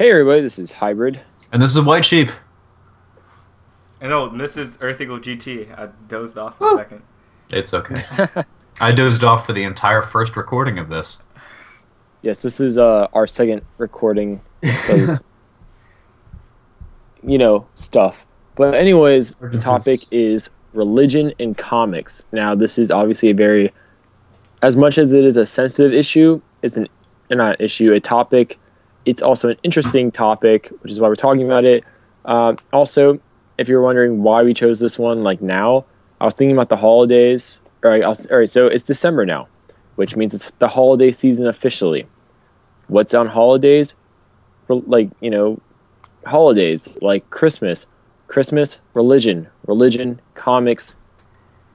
Hey everybody, this is Hybrid. And this is WhiteSheep. And this is EarthEagleGT. I dozed off for a second. It's okay. I dozed off for the entire first recording of this. Yes, this is our second recording because, stuff. But anyways, the topic is religion in comics. Now, this is obviously as much as it is a sensitive issue, it's not an issue, a topic. It's also an interesting topic, which is why we're talking about it. Also, if you're wondering why we chose this one, like now, I was thinking about the holidays. All right, so it's December now, which means it's the holiday season officially. What's on holidays? Holidays like Christmas, religion, comics.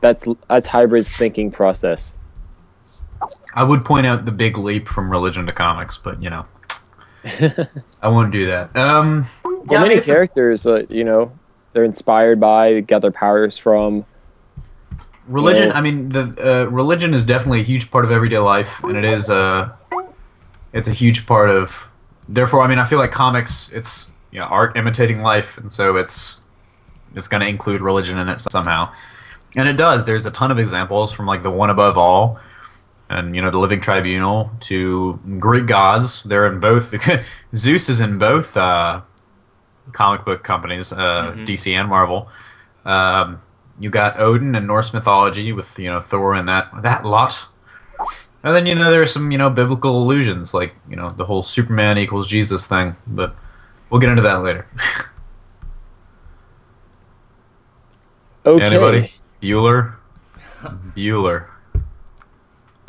That's Hybrid's thinking process. I would point out the big leap from religion to comics, but I won't do that. Many characters, they're inspired by, get their powers from. Religion. I mean, the religion is definitely a huge part of everyday life, and it's a huge part of. Therefore, I mean, I feel like comics, it's art imitating life, and so it's going to include religion in it somehow, and it does. There's a ton of examples from like the One Above All, and the Living Tribunal to Greek gods. They're in both. Zeus is in both comic book companies, DC and Marvel. You got Odin and Norse mythology with Thor and that lot. And then there's some biblical allusions like the whole Superman equals Jesus thing, but we'll get into that later. Okay. Anybody? Bueller.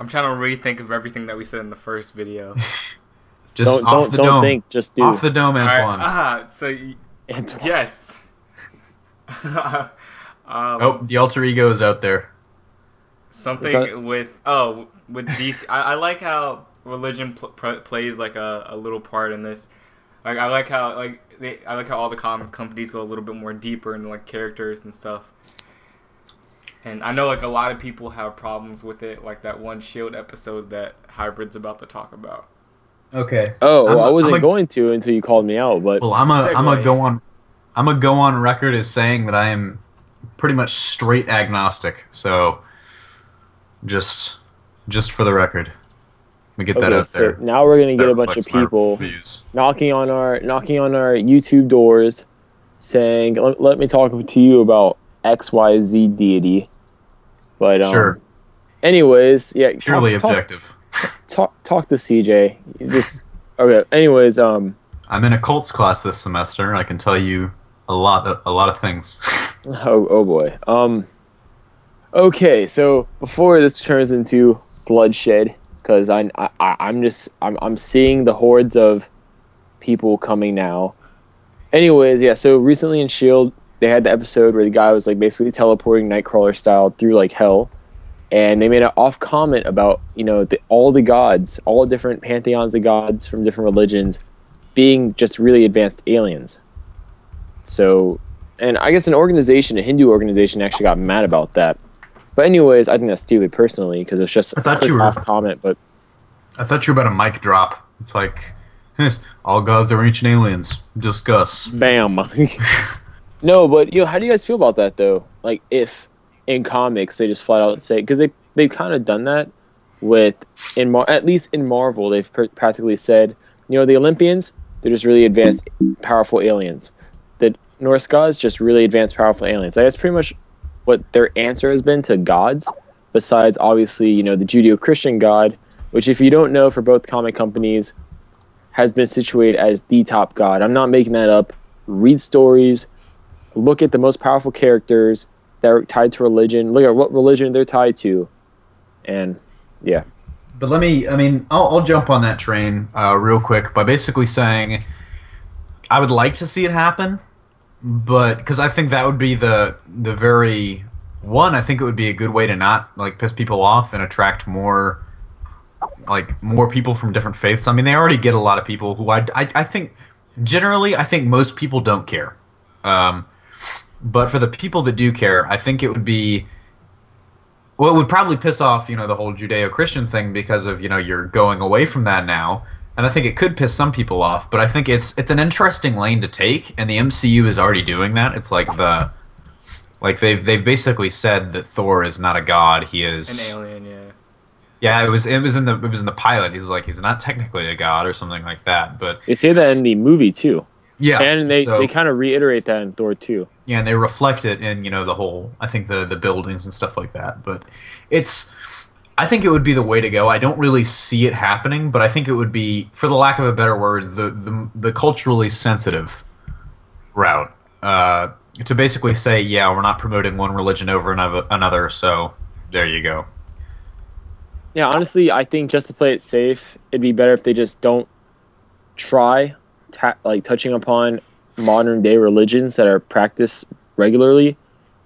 I'm trying to rethink of everything that we said in the first video. Just don't think, just do. Off the dome, Antoine. Antoine. Yes. The alter ego is out there. Something with DC. I like how religion plays like a little part in this. Like I like how all the comic companies go a little bit more deeper into like characters and stuff. And I know like a lot of people have problems with it, like that one Shield episode that Hybrid's about to talk about. Okay. Oh, well, I wasn't going to until you called me out, but well, I'm gonna go on record as saying that I am pretty much straight agnostic. So just for the record, let me get that out there. Now we're gonna get a bunch of people knocking on our YouTube doors, saying, "Let me talk to you about XYZ deity." But sure. Anyways, yeah. Purely objective. Talk to CJ. Okay. Anyways, I'm in a cults class this semester. I can tell you a lot of things. Oh boy. Okay, so before this turns into bloodshed, because I'm seeing the hordes of people coming now. Anyways, yeah. So recently in Shield, they had the episode where the guy was like basically teleporting Nightcrawler style through like hell, and they made an off comment about all the gods, all different pantheons of gods from different religions, being just really advanced aliens. So, and I guess a Hindu organization, actually got mad about that. But anyways, I think that's stupid personally because it's just a quick off comment. But I thought you were about a mic drop. It's like, all gods are ancient aliens. Discuss. Bam. No, but how do you guys feel about that though? Like if in comics they just flat out say, because they've kind of done that with at least in Marvel they've practically said the Olympians, they're just really advanced powerful aliens. The Norse gods, just really advanced powerful aliens. Like, that's pretty much what their answer has been to gods, besides obviously the Judeo-Christian god, which if you don't know, for both comic companies has been situated as the top god. I'm not making that up. Read stories, look at the most powerful characters that are tied to religion, look at what religion they're tied to, and yeah. But I'll jump on that train real quick by basically saying I would like to see it happen, but because I think that would be the very one. I think it would be a good way to not piss people off and attract more people from different faiths. I mean, they already get a lot of people who I think generally most people don't care. But for the people that do care, I think it would be. Well, it would probably piss off the whole Judeo-Christian thing because of you're going away from that now, and I think it could piss some people off, but I think it's an interesting lane to take, and the MCU is already doing that. It's like they've basically said that Thor is not a god; he is an alien. Yeah. Yeah, it was in the pilot. He's like he's not technically a god or something like that, but they say that in the movie too. Yeah, and they kind of reiterate that in Thor 2. Yeah, and they reflect it in the whole, I think the buildings and stuff like that. But I think it would be the way to go. I don't really see it happening, but I think it would be, for the lack of a better word, the culturally sensitive route. To basically say, yeah, we're not promoting one religion over another, so there you go. Yeah, honestly, I think just to play it safe, it'd be better if they just don't try touching upon modern day religions that are practiced regularly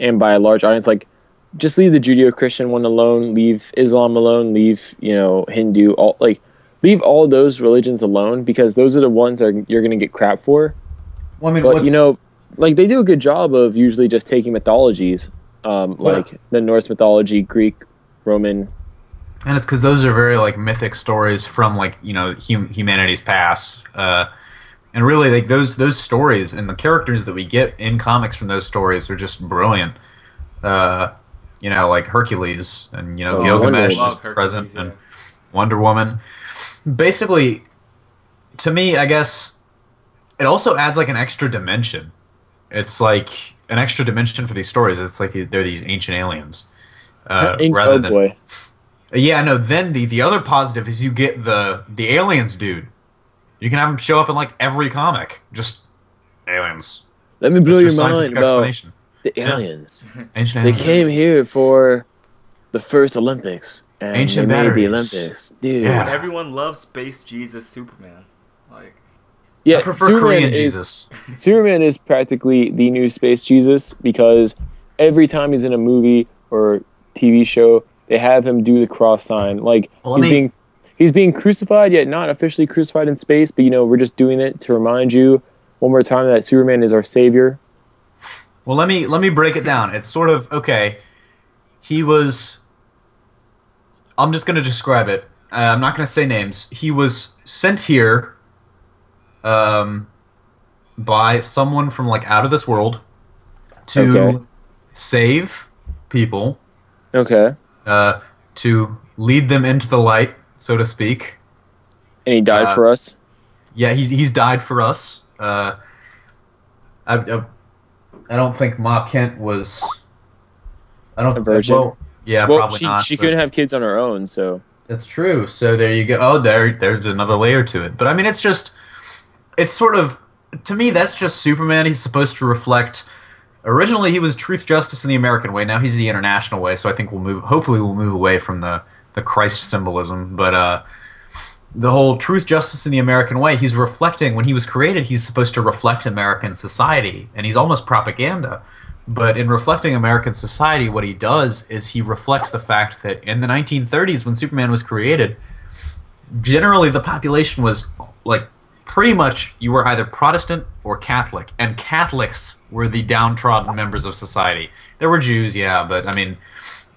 and by a large audience. Like, just leave the Judeo-Christian one alone, leave Islam alone, leave Hindu, leave all those religions alone, because those are the ones that you're going to get crap for. Well, I mean, but they do a good job of usually just taking mythologies, like the Norse mythology, Greek, Roman. And it's because those are very mythic stories from humanity's past, and really those stories and the characters that we get in comics from those stories are just brilliant. Like Hercules and Gilgamesh is present, yeah. And Wonder Woman. Basically, to me, I guess it also adds an extra dimension. It's like an extra dimension for these stories. It's like they're these ancient aliens, rather than. Boy. Yeah, no. Then the other positive is you get the aliens dude. You can have him show up in every comic. Just aliens. Let me blow your mind about the aliens. Yeah. Ancient aliens. They came here for the first Olympics. And ancient they batteries. made the Olympics, dude. Yeah. Everyone loves Space Jesus Superman. Yeah, I prefer Korean Jesus. Superman is practically the new Space Jesus, because every time he's in a movie or TV show, they have him do the cross sign. He's being crucified, yet not officially crucified in space, but we're just doing it to remind you one more time that Superman is our savior. Well, let me break it down. It's sort of okay. He was. I'm just going to describe it. I'm not going to say names. He was sent here by someone from out of this world to save people. Okay. To lead them into the light, so to speak. And he died for us? Yeah, he's died for us. I don't think Ma Kent was... a virgin? Probably not. She couldn't have kids on her own, so... That's true. So there you go. Oh, there's another layer to it. But I mean, it's sort of... To me, that's just Superman. He's supposed to reflect... Originally, he was truth, justice, in the American way. Now he's the international way. So I think hopefully we'll move away from the Christ symbolism. But the whole truth, justice, in the American way, he's reflecting. When he was created, he's supposed to reflect American society. And he's almost propaganda. But in reflecting American society, what he does is he reflects the fact that in the 1930s, when Superman was created, generally the population was pretty much you were either Protestant or Catholic, and Catholics were the downtrodden members of society. There were Jews, yeah, but I mean,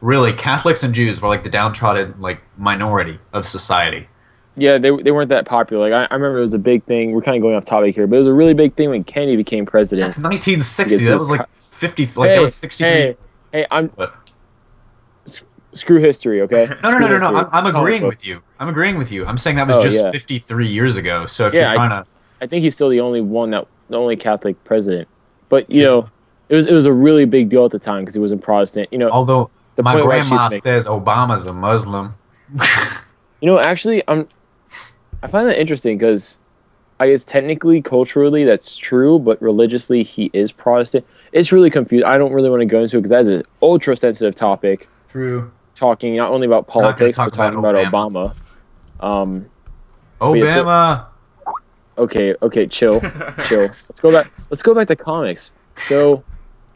really, Catholics and Jews were the downtrodden minority of society. Yeah, they weren't that popular. I remember it was a big thing. We're kind of going off topic here, but it was a really big thing when Kennedy became president. That's 1960. That was 50. That was 63. Hey, screw history, okay? No. I'm agreeing with you. I'm saying that was just 53 years ago. So if you're trying to, I think he's still the only Catholic president. But it was a really big deal at the time because he wasn't Protestant. Although my grandma says Obama's a Muslim. Actually, I find that interesting because I guess technically, culturally, that's true, but religiously, he is Protestant. It's really confusing. I don't really want to go into it because that's an ultra sensitive topic. True. Talking not only about politics, but talking about Obama. Obama. Okay, chill. Let's go back to comics. So,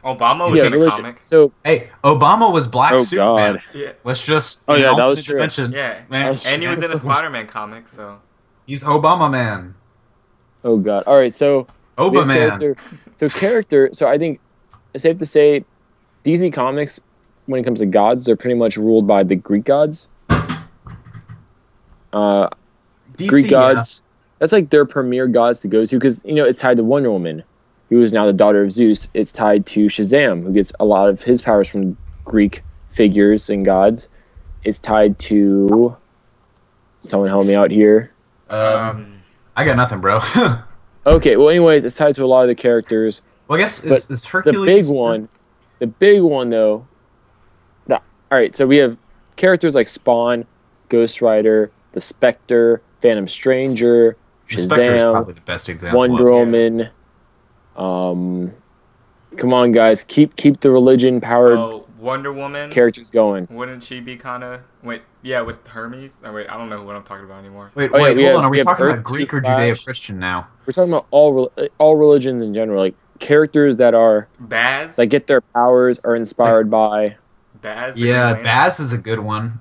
Obama was in a comic. So, hey, Obama was Black Superman. God. Yeah. Let's just that was true. Yeah, man. And he was in a Spider-Man comic, so he's Obama man. Oh God! All right, so Obama man. So I think it's safe to say, DC Comics, when it comes to gods, they're pretty much ruled by the Greek gods. DC, Greek gods that's like their premier gods to go to, because it's tied to Wonder Woman, who is now the daughter of Zeus. It's tied to Shazam, who gets a lot of his powers from Greek figures and gods. It's tied to someone help me out here. I got nothing, bro. Okay, well, anyways, it's tied to a lot of the characters. Well, I guess is Hercules the big one though. All right, so we have characters like Spawn, Ghost Rider, the Spectre, Phantom Stranger, The Spectre is probably Shazam, the best example. Wonder Woman. Come on, guys, keep the religion powered Wonder Woman characters going. Wouldn't she be kind of with Hermes? Oh, wait, I don't know what I'm talking about anymore. Wait, hold on. Are we talking Earth about Greek or Flash. Judeo-Christian now? We're talking about all religions in general, like characters that are Baz. that get their powers are inspired by. Baz. Yeah, Baz is a good one.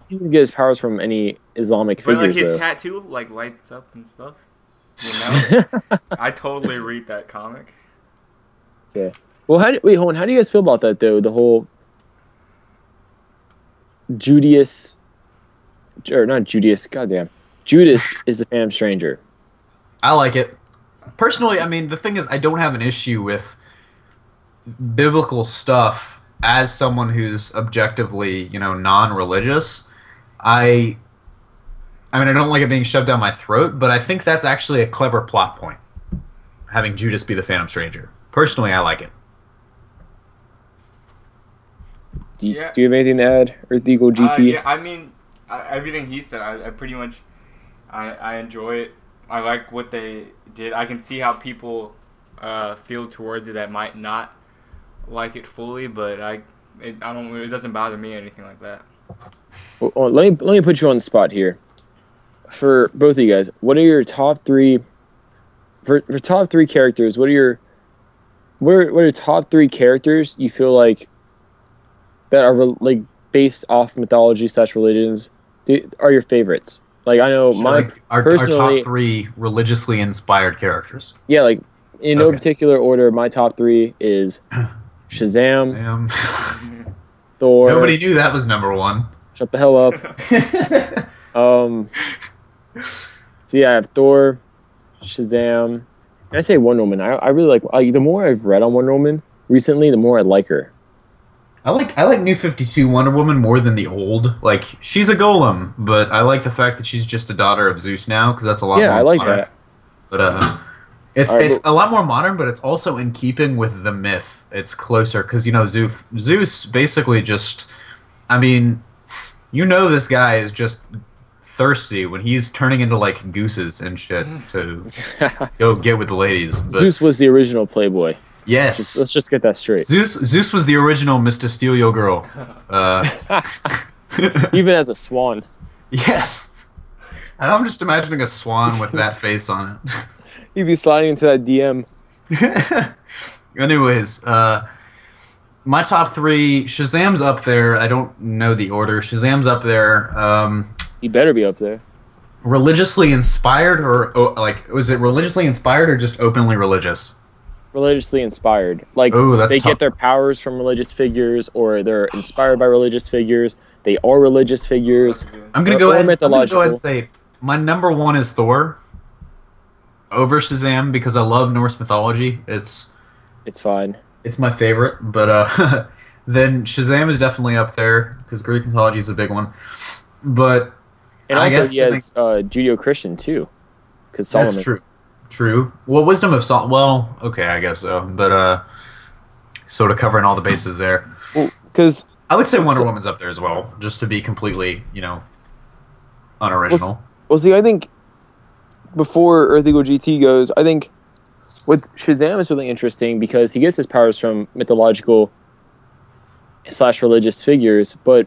He can get his powers from any Islamic But figures. like his though. tattoo lights up and stuff. You know, I totally read that comic. Yeah. Well, hold on. How do you guys feel about that though? The whole Judas is the Phantom Stranger. I like it. Personally, I mean, the thing is, I don't have an issue with biblical stuff as someone who's objectively, non-religious. I mean, I don't like it being shoved down my throat, but I think that's actually a clever plot point, having Judas be the Phantom Stranger. Personally, I like it. Do you have anything to add, EarthEagleGT? Yeah, I mean, everything he said, I pretty much, I enjoy it. I like what they did. I can see how people feel towards it that might not like it fully, but it doesn't bother me or anything like that. Well, let me put you on the spot here. For both of you guys, what are your top three? For top three characters, what are your top three characters you feel like that are like based off mythology / religions are your favorites? Like I know our top three religiously inspired characters. Yeah, like in no particular order, my top three is Shazam. Thor. Nobody knew that was number one. Shut the hell up. So yeah, I have Thor, Shazam, and I say Wonder Woman. I really like the more I've read on Wonder Woman recently, the more I like her. I like New 52 Wonder Woman more than the old. Like, she's a golem, but I like the fact that she's just a daughter of Zeus now, because that's a lot more I like modern. that. But it's a lot more modern, but it's also in keeping with the myth. It's closer, because, Zeus basically just, I mean, this guy is just thirsty when he's turning into, like, gooses and shit to go get with the ladies. But Zeus was the original playboy. Yes. Let's just get that straight. Zeus was the original Mr. Steal Your Girl. Even as a swan. Yes. And I'm just imagining a swan with that face on it. He'd be sliding into that DM. Anyways, my top three, Shazam's up there. I don't know the order. Shazam's up there. He better be up there. Religiously inspired, or was it religiously inspired or just openly religious? Religiously inspired. Like, they get their powers from religious figures, or they're inspired by religious figures. They are religious figures. I'm gonna go ahead and say my number one is Thor over Shazam, because I love Norse mythology. It's fine. It's my favorite, but then Shazam is definitely up there because Greek mythology is a big one. But and also he has Judeo-Christian too, because Solomon. That's true. True. Well, Wisdom of Solomon. Well, okay, I guess so. But sort of covering all the bases there. Because I would say Wonder Woman's up there as well, just to be completely, unoriginal. Well, see, I think before EarthEagleGT goes, I think with Shazam is really interesting because he gets his powers from mythological / religious figures, but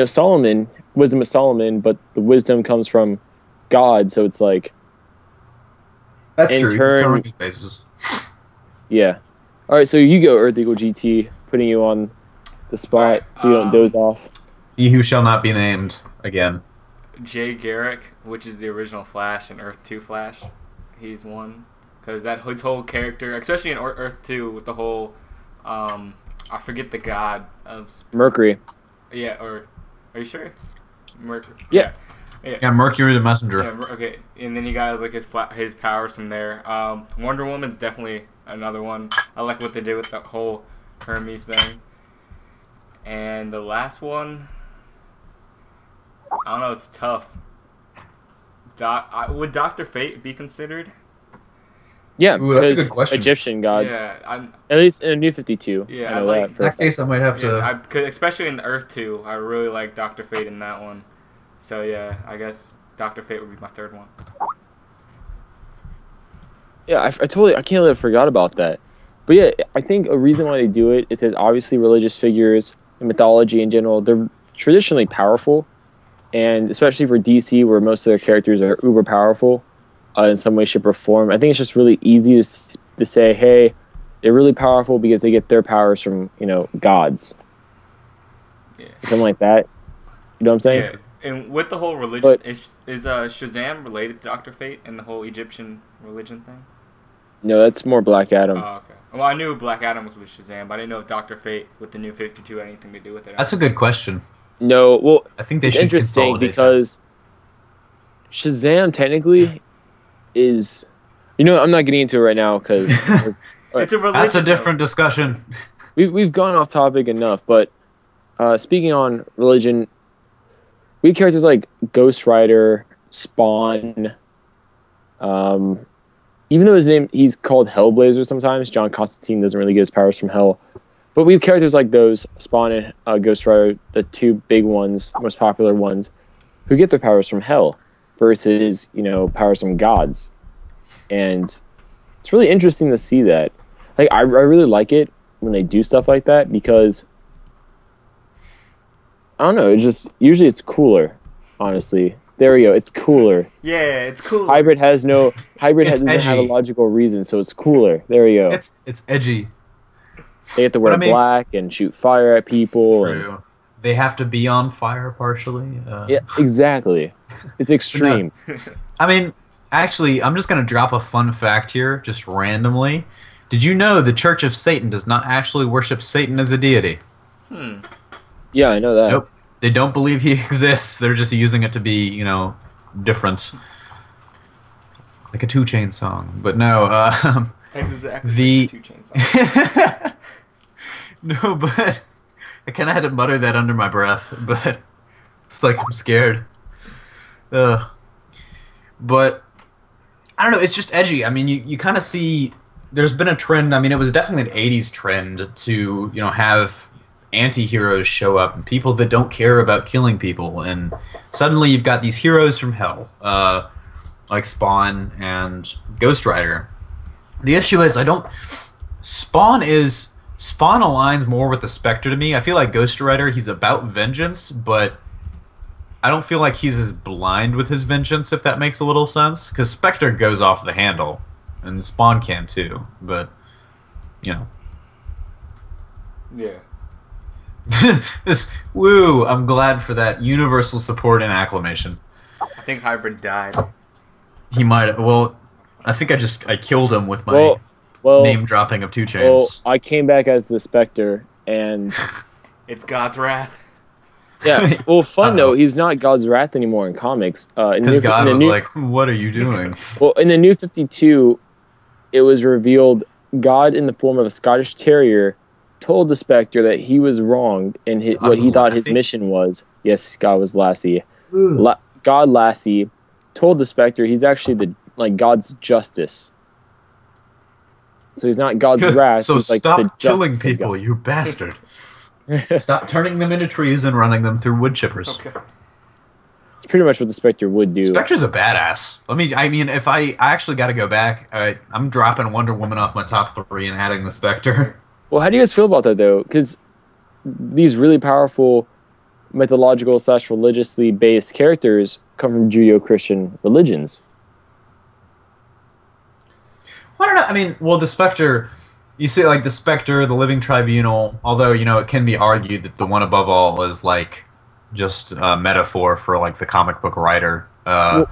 Solomon, wisdom of Solomon, but the wisdom comes from God, so it's like. That's true. He's covering his bases. Yeah. All right, so you go, EarthEagleGT, putting you on the spot so you don't doze off. He who shall not be named again. Jay Garrick, which is the original Flash and Earth 2 Flash. He's one. Because his whole character, especially in Earth 2, with the whole, I forget the god of... Mercury. Yeah, or... Are you sure? Mercury. Yeah. Yeah, Mercury the Messenger. Yeah, okay, and then he got like his powers from there. Wonder Woman's definitely another one. I like what they did with the whole Hermes thing. And the last one, I don't know. It's tough. Would Dr. Fate be considered? Yeah, Ooh, that's a because good question. Egyptian gods. Yeah, at least in New 52. Yeah, I know like In that case, I might have to. especially in Earth 2, I really like Dr. Fate in that one. So yeah, I guess Dr. Fate would be my third one. Yeah, I can't believe I forgot about that. But yeah, I think a reason why they do it is because obviously religious figures and mythology in general, they're traditionally powerful, and especially for DC, where most of their characters are uber powerful in some way, shape, or form. I think it's just really easy to say, hey, they're really powerful because they get their powers from gods, something like that. You know what I'm saying? Yeah. And with the whole religion, is Shazam related to Dr. Fate and the whole Egyptian religion thing? No, that's more Black Adam. Oh, okay. Well, I knew Black Adam was with Shazam, but I didn't know if Dr. Fate with the New 52 had anything to do with it. That's a good question. No, well, I think they it's should interesting consolidate because Shazam technically is, I'm not getting into it right now because it's a religion. That's a different discussion. We've gone off topic enough. But speaking on religion, we have characters like Ghost Rider, Spawn. Even though he's called Hellblazer sometimes, John Constantine doesn't really get his powers from hell. But we have characters like those, Spawn and Ghost Rider, the two big ones, most popular ones, who get their powers from hell versus, powers from gods. And it's really interesting to see that. Like, I really like it when they do stuff like that because, I don't know, usually it's cooler, honestly. There we go. It's cooler. Yeah, it's cool. Hybrid doesn't have a logical reason, so it's cooler. There we go. It's edgy. They have to wear black and shoot fire at people. True. They have to be on fire partially. Yeah, exactly. It's extreme. No. I mean, actually, I'm just gonna drop a fun fact here, just randomly. Did you know the Church of Satan does not actually worship Satan as a deity? Yeah, I know that. Nope. They don't believe he exists. They're just using it to be, different. Like a 2 Chainz song. But no, exactly 2 Chainz song. No, but I kind of had to mutter that under my breath, but it's like I'm scared. But I don't know, it's just edgy. I mean, you kind of see there's been a trend. I mean, it was definitely an 80s trend to, have anti-heroes show up and people that don't care about killing people, and suddenly you've got these heroes from hell like Spawn and Ghost Rider. The issue is Spawn aligns more with the Spectre to me. I feel like Ghost Rider, he's about vengeance, but I don't feel like he's as blind with his vengeance, if that makes a little sense, because Spectre goes off the handle and Spawn can too, but Yeah. Woo! I'm glad for that universal support and acclamation. I think Hybrid died. He might. Well, I think I killed him with my name dropping of 2 Chainz. Well, I came back as the Spectre, and it's God's wrath. Yeah. Well, fun though, he's not God's wrath anymore in comics. Because God was like, "What are you doing?" Well, in the New 52, it was revealed God, in the form of a Scottish Terrier, told the Spectre that he was wrong in what he thought his mission was. Yes, God was Lassie. God Lassie told the Spectre he's actually God's justice. So he's not God's wrath. So he's like stop killing people, you bastard. Stop turning them into trees and running them through wood chippers. Okay. It's pretty much what the Spectre would do. Spectre's a badass. I mean, if I actually got to go back, I'm dropping Wonder Woman off my top 3 and adding the Spectre. Well, how do you guys feel about that, though? Because these really powerful mythological / religiously based characters come from Judeo-Christian religions. I don't know. I mean, well, the Spectre, you see, like, the Spectre, the Living Tribunal, although, it can be argued that the one above all is, like, just a metaphor for, like, the comic book writer. But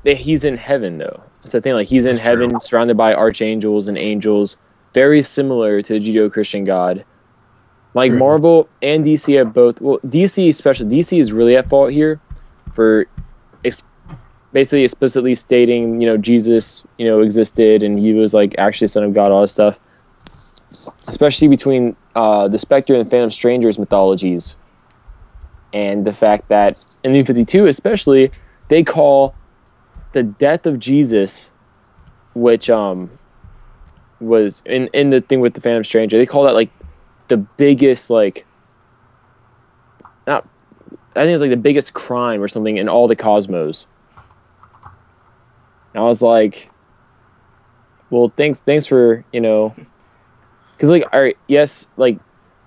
he's in heaven, though. That's the thing. Like, he's in heaven, surrounded by archangels and angels, very similar to the Judeo-Christian God. Like, Marvel and DC have both. Well, DC especially. DC is really at fault here for basically explicitly stating, Jesus, existed and he was like actually the son of God, all this stuff. Especially between the Spectre and Phantom Stranger's mythologies, and the fact that in New 52, especially, they call the death of Jesus, which was in the thing with the Phantom Stranger, they call that like the biggest I think it's like the biggest crime or something in all the cosmos. And I was like, well, thanks for, because all right, yes,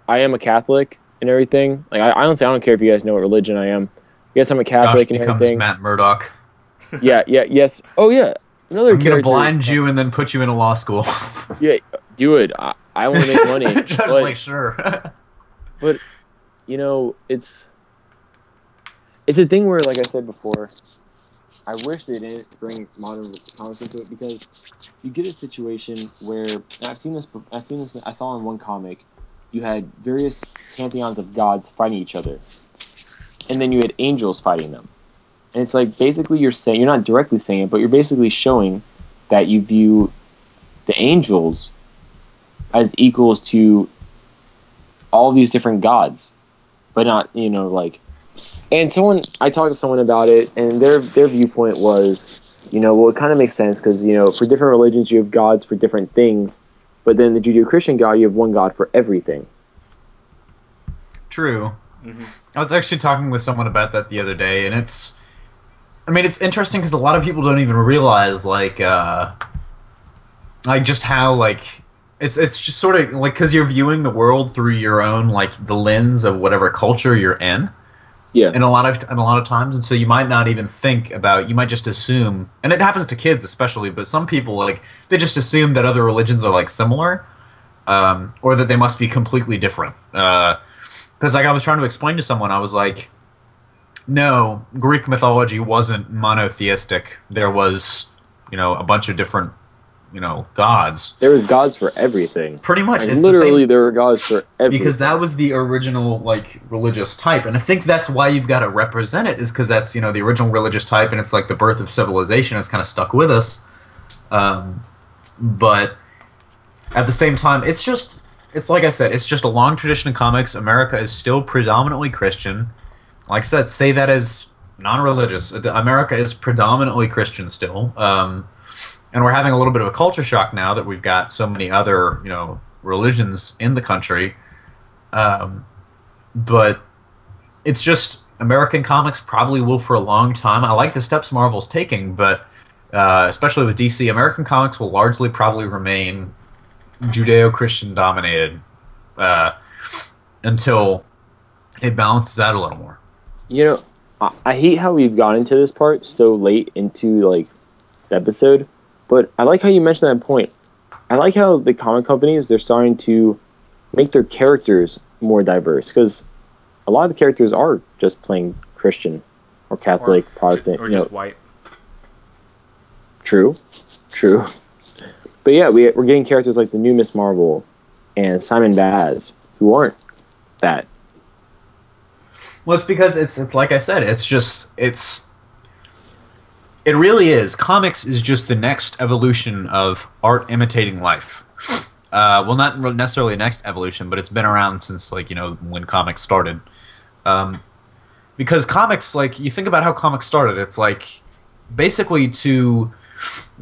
I am a Catholic and everything. I honestly, I don't care if you guys know what religion I am. Yes, I'm a Catholic Josh and becomes everything. Matt Murdock. Yes. Oh yeah, another I'm character. gonna blind you and then put you in a law school. Yeah, do it. I want to make money. Josh's sure. But it's a thing where, like I said before, I wish they didn't bring modern comics into it, because you get a situation where, and I saw in one comic, you had various pantheons of gods fighting each other, and then you had angels fighting them. And it's like, basically you're not directly saying it, but you're basically showing that you view the angels as equals to all these different gods, but not, and I talked to someone about it, and their viewpoint was, well, it kind of makes sense, because, for different religions you have gods for different things, but then the Judeo-Christian God, you have one God for everything. True. Mm-hmm. I was actually talking with someone about that the other day, and it's interesting because a lot of people don't even realize, just how, it's just sort of, because you're viewing the world through your own, the lens of whatever culture you're in. Yeah. And a lot of times, and so you might not even think about, you might just assume, and it happens to kids especially, but some people, they just assume that other religions are, similar, or that they must be completely different. Because, I was trying to explain to someone, I was like, no, Greek mythology wasn't monotheistic. There was, a bunch of different, gods. There was gods for everything. Pretty much. Literally, there were gods for everything. Because that was the original, religious type. And I think that's why you've got to represent it, is because that's, the original religious type, and it's the birth of civilization. It's kind of stuck with us. But at the same time, it's like I said, it's just a long tradition in comics. America is still predominantly Christian. Like I said, say that as non-religious. America is predominantly Christian still. And we're having a little bit of a culture shock now that we've got so many other, religions in the country. But it's just, American comics probably will for a long time. I like the steps Marvel's taking, but especially with DC, American comics will largely probably remain Judeo-Christian dominated until it balances out a little more. I hate how we've gone into this part so late into the episode, but I like how you mentioned that point. I like how the comic companies, they're starting to make their characters more diverse, because a lot of the characters are just plain Christian or Catholic, Protestant, or just white. True. But yeah, we're getting characters like the new Miss Marvel and Simon Baz, who aren't that. Well, it's because it's like I said, it really is. Comics is just the next evolution of art imitating life. Well, not necessarily next evolution, but it's been around since when comics started. Because comics, you think about how comics started, it's basically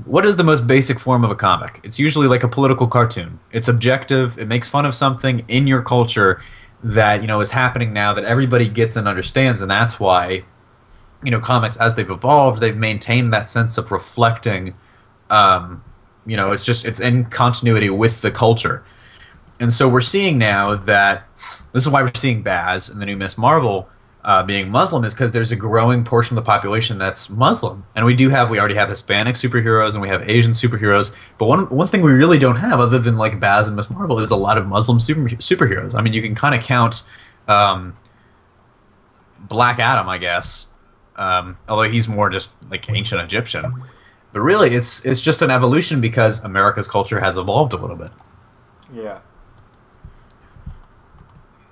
what is the most basic form of a comic? It's usually a political cartoon. It's objective. It makes fun of something in your culture that is happening now that everybody gets and understands, and that's why comics, as they've evolved, they've maintained that sense of reflecting. It's in continuity with the culture, and so we're seeing now that this is why we're seeing Baz and the new Miss Marvel being Muslim, is because there's a growing portion of the population that's Muslim, and we already have Hispanic superheroes and we have Asian superheroes, but one thing we really don't have, other than Baz and Miss Marvel, is a lot of Muslim superheroes. I mean, you can kind of count Black Adam, I guess, although he's more just ancient Egyptian, but really it's just an evolution because America's culture has evolved a little bit. Yeah.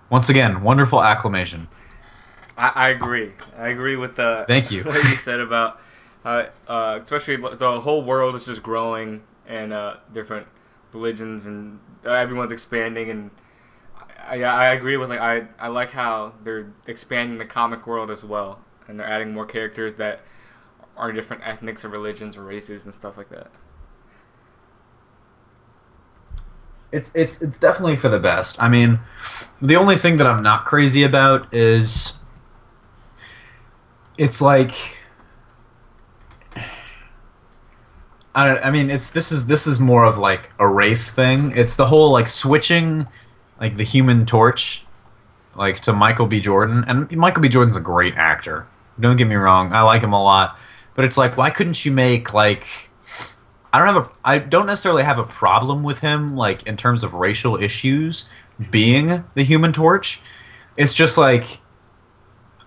Once again, wonderful acclamation. I agree. I agree with Thank you. what you said about, especially the whole world is just growing and different religions and everyone's expanding and I agree with I like how they're expanding the comic world as well and they're adding more characters that are different ethnics or religions or races and stuff like that. It's definitely for the best. I mean, the only thing that I'm not crazy about is it's like I mean, this is more of like a race thing. It's the whole like switching like the Human Torch like to Michael B. Jordan, and Michael B. Jordan's a great actor. Don't get me wrong, I like him a lot, but it's like, why couldn't you make like I don't necessarily have a problem with him like in terms of racial issues being the Human Torch. It's just like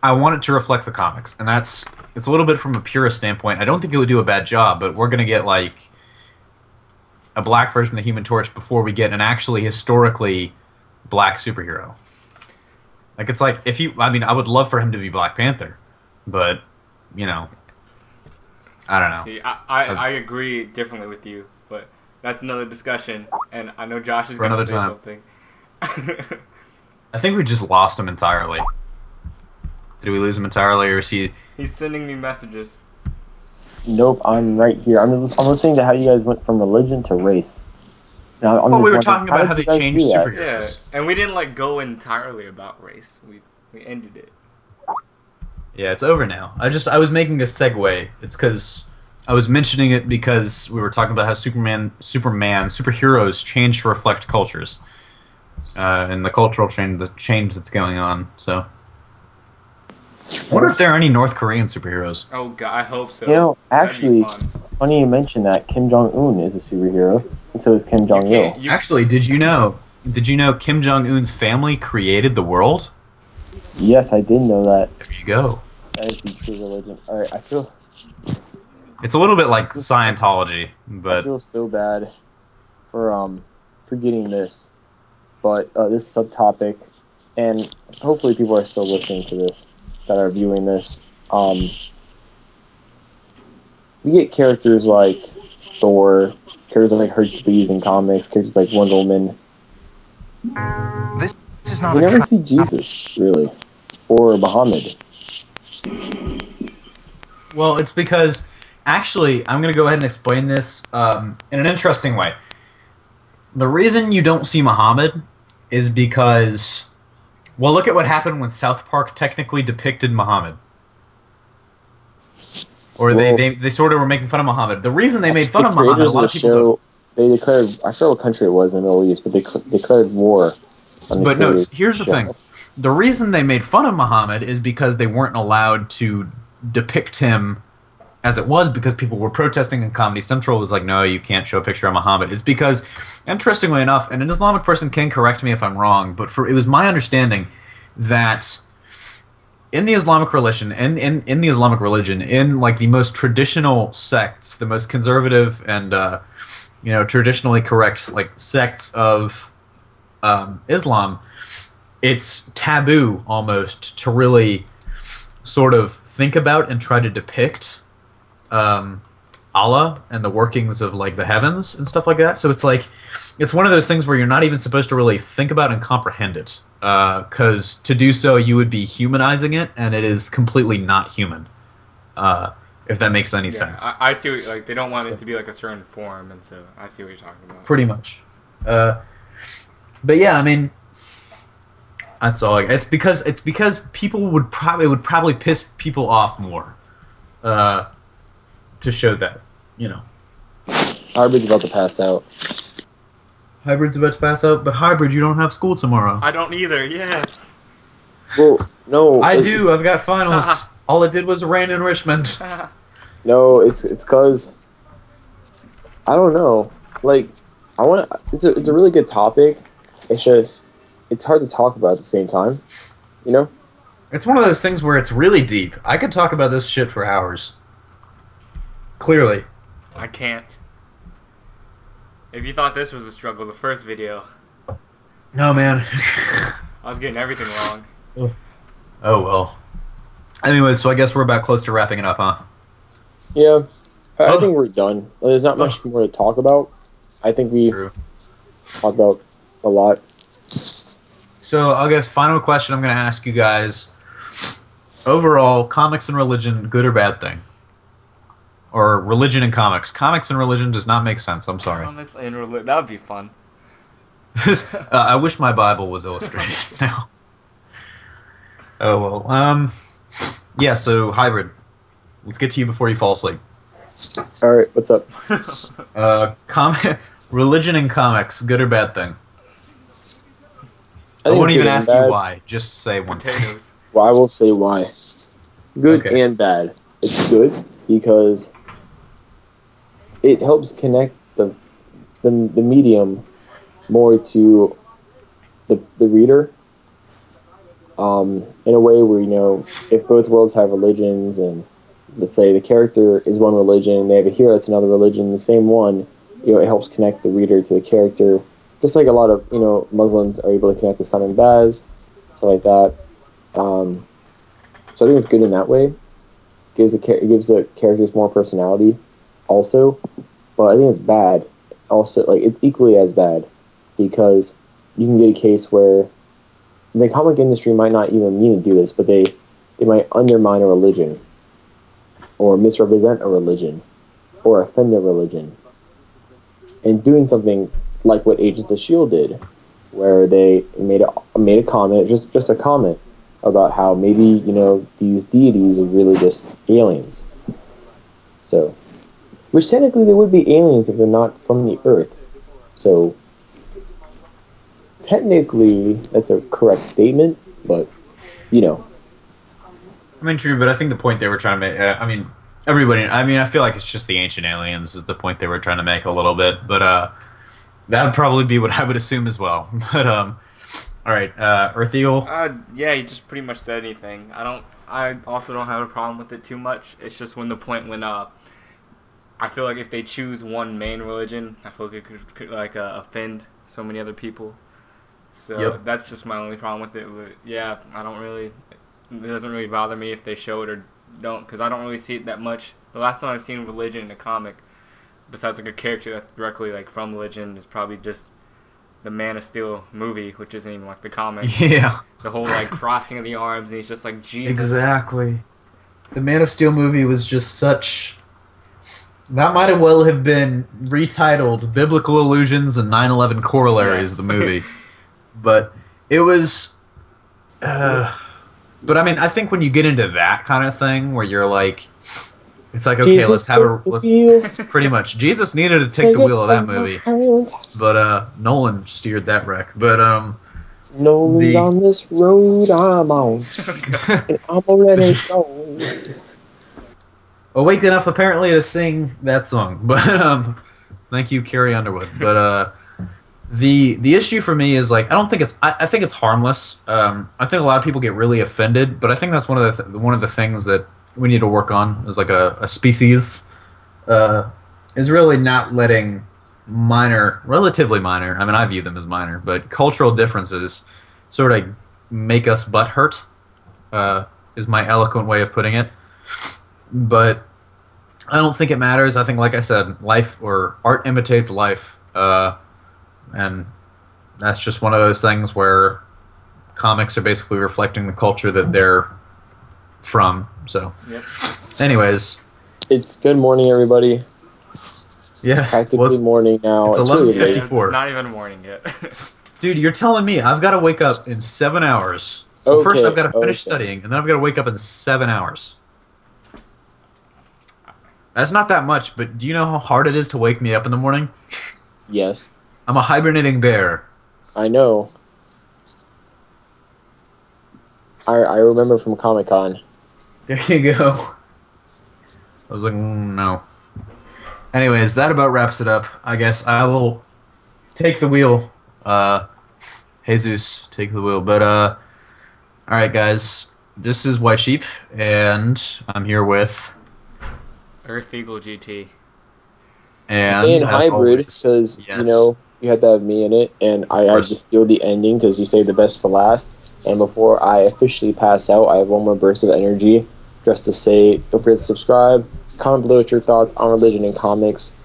I want it to reflect the comics, and it's a little bit from a purist standpoint. I don't think it would do a bad job, but we're gonna get like a black version of the Human Torch before we get an actually historically black superhero. Like it's like I mean, I would love for him to be Black Panther, but you know, I don't know. See, I agree differently with you, but that's another discussion, and I know Josh is going to say something. I think we just lost him entirely. Did we lose him entirely, or is he... He's sending me messages. Nope, I'm right here. I'm listening to how you guys went from religion to race. Now, we were talking about how they changed superheroes. Yeah, and we didn't like go entirely about race. We ended it. Yeah, it's over now. I was making a segue. It's because I was mentioning it because we were talking about how superheroes change to reflect cultures, and the cultural change that's going on. So, I wonder if there are any North Korean superheroes. Oh God, I hope so. You know, actually, funny you mention that. Kim Jong-un is a superhero, and so is Kim Jong-il. Actually, did you know Kim Jong-un's family created the world? Yes, I did know that. There you go. That is the true religion. All right, I feel. It's a little bit like Scientology, but I feel so bad for getting this, but this subtopic, and hopefully people are still listening to this, that are viewing this. We get characters like Thor, characters like Hercules in comics, characters like Wonder Woman. This is not. We never see Jesus really, or Muhammad. Well, it's because, actually, I'm going to go ahead and explain this in an interesting way. The reason you don't see Muhammad is because, well, look at what happened when South Park technically depicted Muhammad. Or they sort of were making fun of Muhammad. The reason they made fun of Muhammad, a lot of people... They declared, I forget what country it was in the Middle East, but they declared war on the But no, here's the thing. The reason they made fun of Muhammad is because they weren't allowed to depict him as it was, because people were protesting, and Comedy Central was like, no, you can't show a picture of Muhammad. It's because, interestingly enough, and an Islamic person can correct me if I'm wrong, but it was my understanding that in the Islamic religion, in the Islamic religion, in like the most traditional sects, the most conservative and traditionally correct like sects of Islam, it's taboo almost to really sort of think about and try to depict Allah and the workings of like the heavens and stuff like that. So it's like, it's one of those things where you're not even supposed to really think about and comprehend it, because to do so you would be humanizing it, and it is completely not human. If that makes any sense. I see what, like, they don't want it to be like a certain form, and so I see what you're talking about. Pretty much. But yeah, I mean, that's all. It's because people would probably piss people off more to show that, Hybrid's about to pass out. Hybrid's about to pass out, but Hybrid, you don't have school tomorrow. I don't either. Yes. Well, no. I do. I've got finals. All it did was rain in Richmond. No, it's because I don't know. Like, it's a really good topic. It's just it's hard to talk about at the same time. It's one of those things where it's really deep. I could talk about this shit for hours. Clearly. I can't. If you thought this was a struggle, the first video. No, man. I was getting everything wrong. Oh well. Anyway, so I guess we're about close to wrapping it up, huh? Yeah, I Oh. think we're done. There's not much more to talk about. I think we True. talked about a lot. So I guess final question I'm going to ask you guys. Overall, comics and religion, good or bad thing? Or religion and comics. Comics and religion does not make sense. I'm sorry. Comics and religion. That would be fun. I wish my Bible was illustrated now. Oh well. Yeah. So hybrid. Let's get to you before you fall asleep. All right, what's up? Religion and comics, good or bad thing? I think won't it's even good and ask you bad. why. Just say one thing. Potatoes. Well, I will say why. Good Okay. and bad. It's good because it helps connect the medium more to the reader. In a way where, you know, if both worlds have religions and let's say the character is one religion, they have a hero that's another religion, the same one, you know, it helps connect the reader to the character. Just like a lot of, you know, Muslims are able to connect to Sun and Baz, stuff like that. So I think it's good in that way. It gives the characters more personality, also. But I think it's bad. Also, like it's equally as bad because you can get a case where the comic industry might not even mean to do this, but they might undermine a religion, or misrepresent a religion, or offend a religion, and doing something like what Agents of S.H.I.E.L.D. did, where they made a comment, just a comment about how maybe, you know, these deities are really just aliens. So, which technically they would be aliens if they're not from the Earth. So, technically that's a correct statement, but you know. I mean, true, but I think the point they were trying to make. I mean, everybody. I mean, I feel like it's just the ancient aliens is the point they were trying to make a little bit, but that would probably be what I would assume as well. But all right, Earth Eagle. Yeah, he just pretty much said anything. I also don't have a problem with it too much. It's just when the point when I feel like if they choose one main religion, I feel like it could like offend so many other people. So Yep. that's just my only problem with it. But yeah, I don't really. It doesn't really bother me if they show it or don't, because I don't really see it that much. The last time I've seen religion in a comic, besides like a character that's directly like from religion, is probably just the Man of Steel movie, which isn't even like the comic. Yeah. The whole like crossing of the arms, and he's just like Jesus. Exactly. The Man of Steel movie was just such. That might have well have been retitled "Biblical Illusions and 9/11 Corollaries." Yes. The movie, but it was. But I mean, I think when you get into that kind of thing, where you're like, it's like, okay, let's have a pretty much. Jesus needed to take the wheel of that movie, but Nolan steered that wreck. But Nolan's on this road I'm on, and I'm gonna let it go. Awake enough apparently to sing that song, but thank you, Carrie Underwood. But the issue for me is like I don't think it's I think it's harmless. I think a lot of people get really offended, but I think that's one of the things that we need to work on as like a species is really not letting relatively minor. I mean, I view them as minor, but cultural differences sort of make us butthurt. Is my eloquent way of putting it. But I don't think it matters. I think, like I said, life or art imitates life. And that's just one of those things where comics are basically reflecting the culture that they're from. So, Yep. Anyways. It's good morning, everybody. Yeah. It's practically morning now. It's really 11:54. late. It's not even morning yet. Dude, you're telling me I've got to wake up in 7 hours. Well, first I've got to finish studying, and then I've got to wake up in 7 hours. That's not that much, but do you know how hard it is to wake me up in the morning? Yes. I'm a hibernating bear. I know. I remember from Comic-Con. There you go. I was like, no. Anyways, that about wraps it up. I guess I will take the wheel. Jesus, take the wheel. But, alright, guys. This is WhiteSheep, and I'm here with... EarthEagleGT. And hybrid, because, you know, you had to have me in it, and I had to steal the ending because you saved the best for last. And before I officially pass out, I have one more burst of energy just to say, don't forget to subscribe, comment below with your thoughts on religion and comics.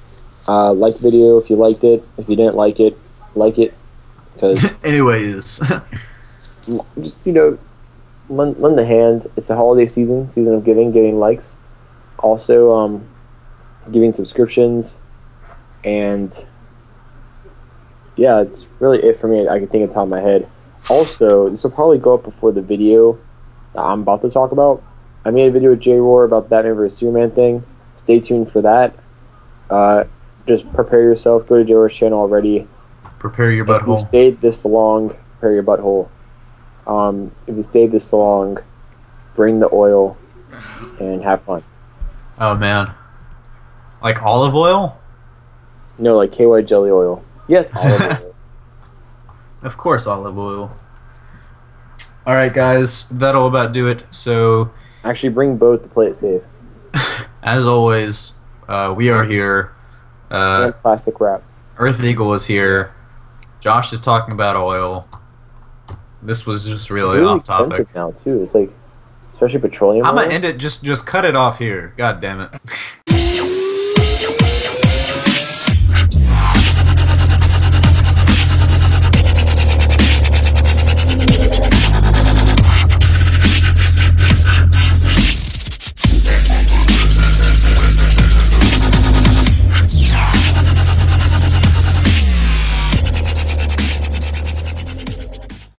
Like the video if you liked it. If you didn't like it, because anyways, just lend a hand. It's the holiday season of giving likes, also giving subscriptions, and yeah, it's really it for me. I can think of the top of my head. Also, this will probably go up before the video that I'm about to talk about. I made a video with J-Roar about the Batman vs Superman thing. Stay tuned for that. Just prepare yourself. Go to J-Roar's channel already. Prepare your butthole. If you stayed this long, prepare your butthole. If you stayed this long, bring the oil and have fun. Oh man, like olive oil? No, like KY jelly oil. Yes, olive oil. Of course, olive oil. All right, guys, that'll about do it. So, actually, bring both to play it safe. As always, we are here. And plastic wrap. Earth Eagle is here. Josh is talking about oil. This was just really off topic. It's expensive now too. It's like, especially petroleum. I'm oil. gonna end it. Just cut it off here. God damn it.